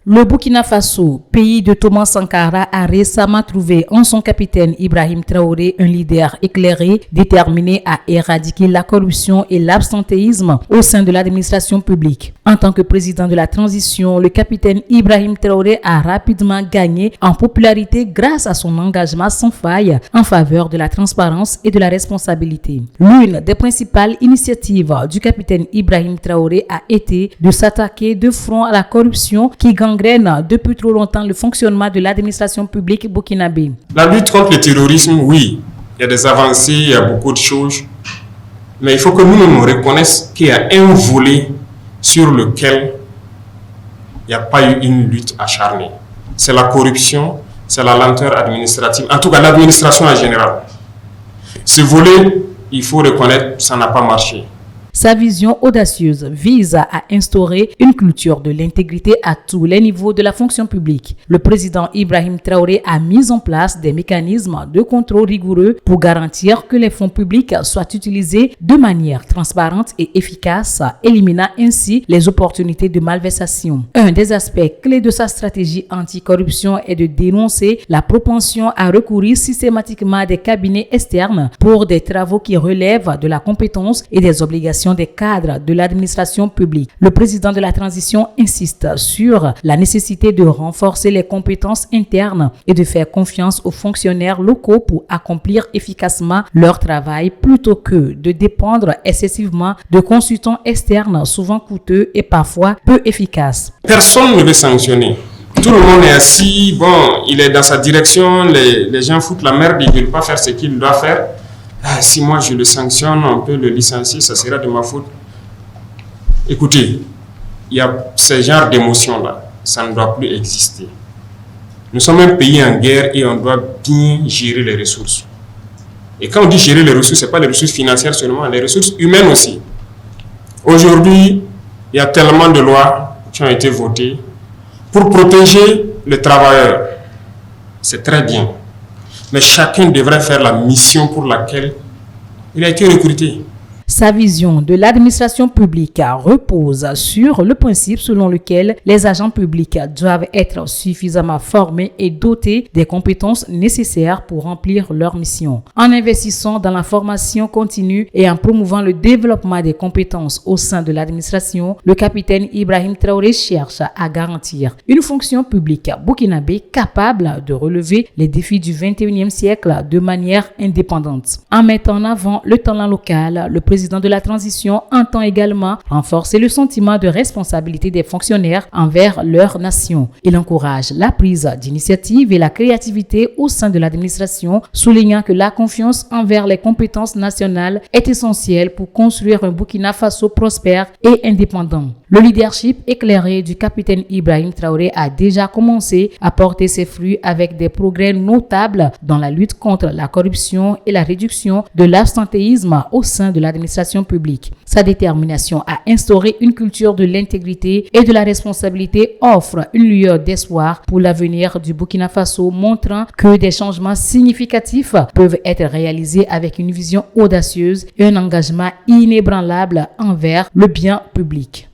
Le Burkina Faso, pays de Thomas Sankara, a récemment trouvé en son capitaine Ibrahim Traoré un leader éclairé, déterminé à éradiquer la corruption et l'absentéisme au sein de l'administration publique. En tant que président de la transition, le capitaine Ibrahim Traoré a rapidement gagné en popularité grâce à son engagement sans faille en faveur de la transparence et de la responsabilité. L'une des principales initiatives du capitaine Ibrahim Traoré a été de s'attaquer de front à la corruption qui gangrène depuis trop longtemps le fonctionnement de l'administration publique burkinabé. La lutte contre le terrorisme, oui, il y a des avancées, il y a beaucoup de choses, mais il faut que nous reconnaissions qu'il y a un volet sur lequel il n'y a pas eu une lutte acharnée. C'est la corruption, c'est la lenteur administrative, en tout cas l'administration en général. Ce volet, il faut reconnaître, ça n'a pas marché. Sa vision audacieuse vise à instaurer une culture de l'intégrité à tous les niveaux de la fonction publique. Le président Ibrahim Traoré a mis en place des mécanismes de contrôle rigoureux pour garantir que les fonds publics soient utilisés de manière transparente et efficace, éliminant ainsi les opportunités de malversation. Un des aspects clés de sa stratégie anticorruption est de dénoncer la propension à recourir systématiquement à des cabinets externes pour des travaux qui relèvent de la compétence et des obligations des cadres de l'administration publique. Le président de la transition insiste sur la nécessité de renforcer les compétences internes et de faire confiance aux fonctionnaires locaux pour accomplir efficacement leur travail plutôt que de dépendre excessivement de consultants externes souvent coûteux et parfois peu efficaces. Personne ne veut sanctionner. Tout le monde est assis, il est dans sa direction, les gens foutent la merde, ils ne veulent pas faire ce qu'il doit faire. Si moi je le sanctionne, on peut le licencier, ça sera de ma faute. Écoutez, il y a ce genre d'émotions-là, ça ne doit plus exister. Nous sommes un pays en guerre et on doit bien gérer les ressources. Et quand on dit gérer les ressources, ce n'est pas les ressources financières seulement, les ressources humaines aussi. Aujourd'hui, il y a tellement de lois qui ont été votées pour protéger les travailleurs. C'est très bien. Mais chacun devrait faire la mission pour laquelle il a été recruté. Sa vision de l'administration publique repose sur le principe selon lequel les agents publics doivent être suffisamment formés et dotés des compétences nécessaires pour remplir leur mission. En investissant dans la formation continue et en promouvant le développement des compétences au sein de l'administration, le capitaine Ibrahim Traoré cherche à garantir une fonction publique burkinabé capable de relever les défis du 21e siècle de manière indépendante. En mettant en avant le talent local, le président de la transition entend également renforcer le sentiment de responsabilité des fonctionnaires envers leur nation. Il encourage la prise d'initiative et la créativité au sein de l'administration, soulignant que la confiance envers les compétences nationales est essentielle pour construire un Burkina Faso prospère et indépendant. Le leadership éclairé du capitaine Ibrahim Traoré a déjà commencé à porter ses fruits avec des progrès notables dans la lutte contre la corruption et la réduction de l'absentéisme au sein de l'administration publique. Sa détermination à instaurer une culture de l'intégrité et de la responsabilité offre une lueur d'espoir pour l'avenir du Burkina Faso, montrant que des changements significatifs peuvent être réalisés avec une vision audacieuse et un engagement inébranlable envers le bien public.